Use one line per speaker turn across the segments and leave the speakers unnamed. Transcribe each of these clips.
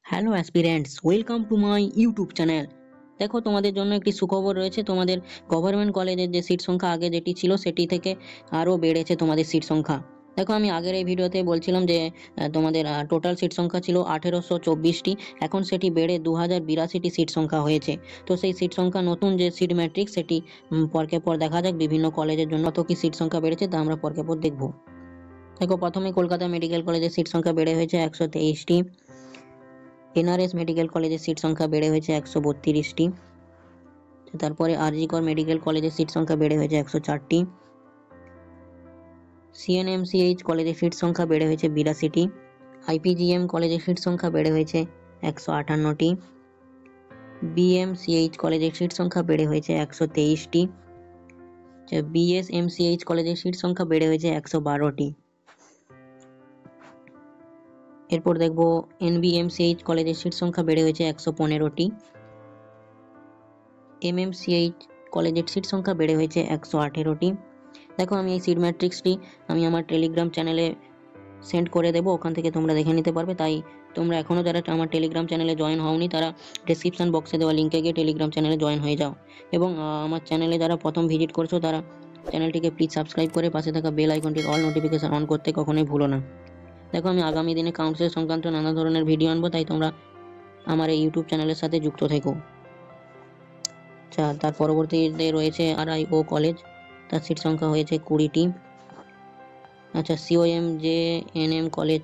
Hello aspirants, welcome to my YouTube channel. দেখো, তোমাদের জন্য একটি সুখবর রয়েছে। তোমাদের গভর্নমেন্ট কলেজের যে সিট সংখ্যা আগে যেটি ছিল সেটি থেকে আরও বেড়েছে তোমাদের সিট সংখ্যা। দেখো, আমি আগের এই ভিডিওতে বলছিলাম যে তোমাদের টোটাল সিট সংখ্যা ছিল 1824টি, এখন সেটি বেড়ে 2082টি সিট সংখ্যা হয়েছে। তো সেই সিট সংখ্যা, নতুন যে সিট ম্যাট্রিক্স, সেটি পরকে পর দেখা যাক বিভিন্ন কলেজের জন্য কত কি সিট সংখ্যা বেড়েছে তা আমরা পরকে পর দেখব। দেখো, প্রথমে কলকাতা মেডিকেল কলেজের সিট সংখ্যা বেড়ে হয়েছে 123টি। এনআরএস মেডিকেল কলেজের সিট সংখ্যা বেড়ে হয়েছে 132টি। তারপরে আরজি কর মেডিকেল কলেজের সিট সংখ্যা বেড়ে হয়েছে 104টি। সিএনএমসিএইচ কলেজের সিট সংখ্যা বেড়ে হয়েছে 82টি। আইপিজিএম কলেজের সিট সংখ্যা বেড়ে হয়েছে 158টি। বিএমসিএইচ কলেজের সিট সংখ্যা বেড়ে হয়েছে 123টি। বিএসএমসিএইচ কলেজের সিট সংখ্যা বেড়ে হয়েছে 112টি। এরপর দেখব এনবিএমসিএইচ কলেজের সিট সংখ্যা বেড়ে হয়েছে 115টি। এমএমসিএইচ কলেজের সিট সংখ্যা বেড়ে হয়েছে 118টি। দেখো, আমি এই সিট ম্যাট্রিক্সটি আমি আমার টেলিগ্রাম চ্যানেলে সেন্ড করে দেবো, ওখান থেকে তোমরা দেখে নিতে পারবে। তাই তোমরা এখনও যারা আমার টেলিগ্রাম চ্যানেলে জয়েন হওনি তারা ডেসক্রিপশন বক্সে দেওয়া লিঙ্কে গিয়ে টেলিগ্রাম চ্যানেলে জয়েন হয়ে যাও। এবং আমার চ্যানেলে যারা প্রথম ভিজিট করছো তারা চ্যানেলটিকে প্লিজ সাবস্ক্রাইব করে পাশে থাকা বেল আইকনটির অল নোটিফিকেশন অন করতে কখনোই ভুলো না। দেখো, আমি আগামী দিনে কাউন্সিল সংক্রান্ত নানা ধরনের ভিডিও আনবো, তাই তোমরা আমার এই ইউটিউব চ্যানেলের সাথে যুক্ত থেকো। আচ্ছা, তার পরবর্তীতে রয়েছে আরআইও কলেজ, তার সিট সংখ্যা হয়েছে 20টি। আচ্ছা, সিওএম জে এনএম কলেজ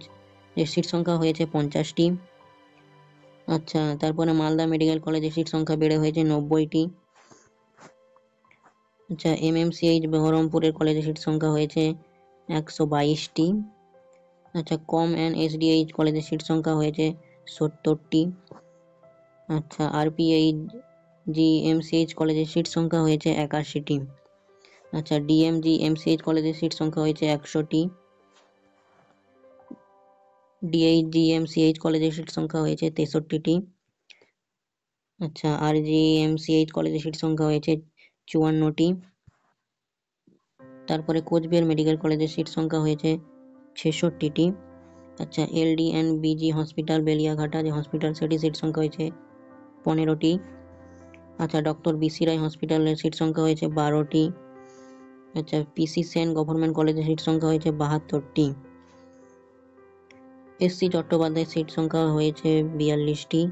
এর সিট সংখ্যা হয়েছে 50টি। আচ্ছা, তারপরে মালদা মেডিকেল কলেজের সিট সংখ্যা বেড়ে হয়েছে 90টি। আচ্ছা, এমএমসিএইচ বহরমপুরের কলেজের সিট সংখ্যা হয়েছে 122টি। আচ্ছা, কম অ্যান্ড এসডিএইচ কলেজের সিট সংখ্যা হয়েছে 70টি। আচ্ছা, আরপিএইচ জিএমসিএইচ কলেজের সিট সংখ্যা হয়েছে 81টি। আচ্ছা, ডিএমজি এমসিএইচ কলেজের সিট সংখ্যা হয়েছে 100টি। ডিএইচজিএমসিএইচ কলেজের সিট সংখ্যা হয়েছে 63টি। আচ্ছা, আরজিএমসিএইচ কলেজের সিট সংখ্যা হয়েছে 54টি। তারপরে কোচবিহার মেডিকেল কলেজের সিট সংখ্যা হয়েছে 66টি। আচ্ছা, এলডিএনবিজি হসপিটাল বেলিয়াঘাটা যে হসপিটাল, সেটি সিট সংখ্যা হয়েছে 15টি। আচ্ছা, ডক্টর বিসি রায় হসপিটালের সিট সংখ্যা হয়েছে 12টি। আচ্ছা, পিসি সেন গভর্নমেন্ট কলেজের সিট সংখ্যা হয়েছে 72টি। এসসি চট্টোপাধ্যায় সিট সংখ্যা হয়েছে 42টি।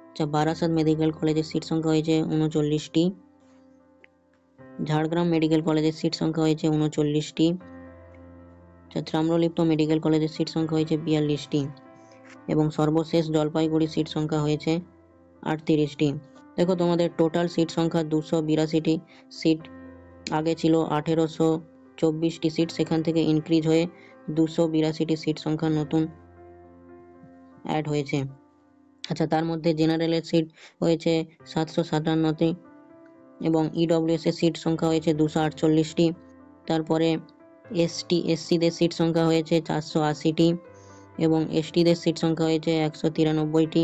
আচ্ছা, বারাসাত মেডিকেল কলেজের সিট সংখ্যা হয়েছে 39টি। ঝাড়গ্রাম মেডিকেল কলেজের সিট সংখ্যা হয়েছে 39টি। আচ্ছা, তাম্রলিপ্ত মেডিকেল কলেজের সিট সংখ্যা হয়েছে 42টি। এবং সর্বশেষ জলপাইগুড়ি সিট সংখ্যা হয়েছে 38টি। দেখো, তোমাদের টোটাল সিট সংখ্যা 282টি সিট। আগে ছিল 1824টি সিট, সেখান থেকে ইনক্রিজ হয়ে 282টি সিট সংখ্যা নতুন অ্যাড হয়েছে। আচ্ছা, তার মধ্যে জেনারেলের সিট হয়েছে 757টি এবং ইডব্লিউএস এর সিট সংখ্যা হয়েছে 248টি। তারপরে এসসিদের সিট সংখ্যা হয়েছে 480টি এবং এসটিদের সিট সংখ্যা হয়েছে 193টি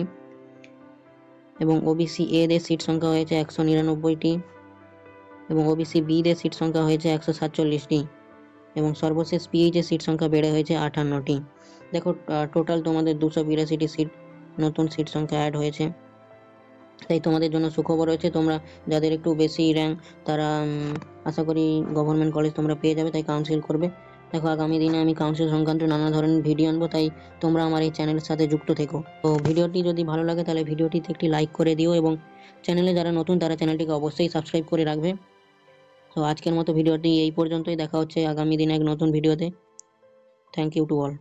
এবং ওবিসি এদের সিট সংখ্যা হয়েছে 199টি এবং ওবিসি বিদের সিট সংখ্যা হয়েছে 147টি এবং সর্বশেষ পিএইচ এর সিট সংখ্যা বেড়ে হয়েছে 58টি। দেখো, টোটাল তোমাদের 282টি সিট, নতুন সিট সংখ্যা অ্যাড হয়েছে। তাই তোমাদের জন্য সুখবর রয়েছে, তোমরা যাদের একটু বেশি র্যাঙ্ক তারা আশা করি গভর্নমেন্ট কলেজ তোমরা পেয়ে যাবে, তাই কাউন্সিল করবে। দেখো, আগামী দিনে আমি কাউন্সিল সংক্রান্ত নানা ধরনের ভিডিও আনবো, তাই তোমরা আমার এই চ্যানেলের সাথে যুক্ত থেকো। তো ভিডিওটি যদি ভালো লাগে তাহলে ভিডিওটিতে একটি লাইক করে দিও এবং চ্যানেলে যারা নতুন তারা চ্যানেলটিকে অবশ্যই সাবস্ক্রাইব করে রাখবে। তো আজকের মতো ভিডিওটি এই পর্যন্তই, দেখা হচ্ছে আগামী দিনে এক নতুন ভিডিওতে। Thank you to all.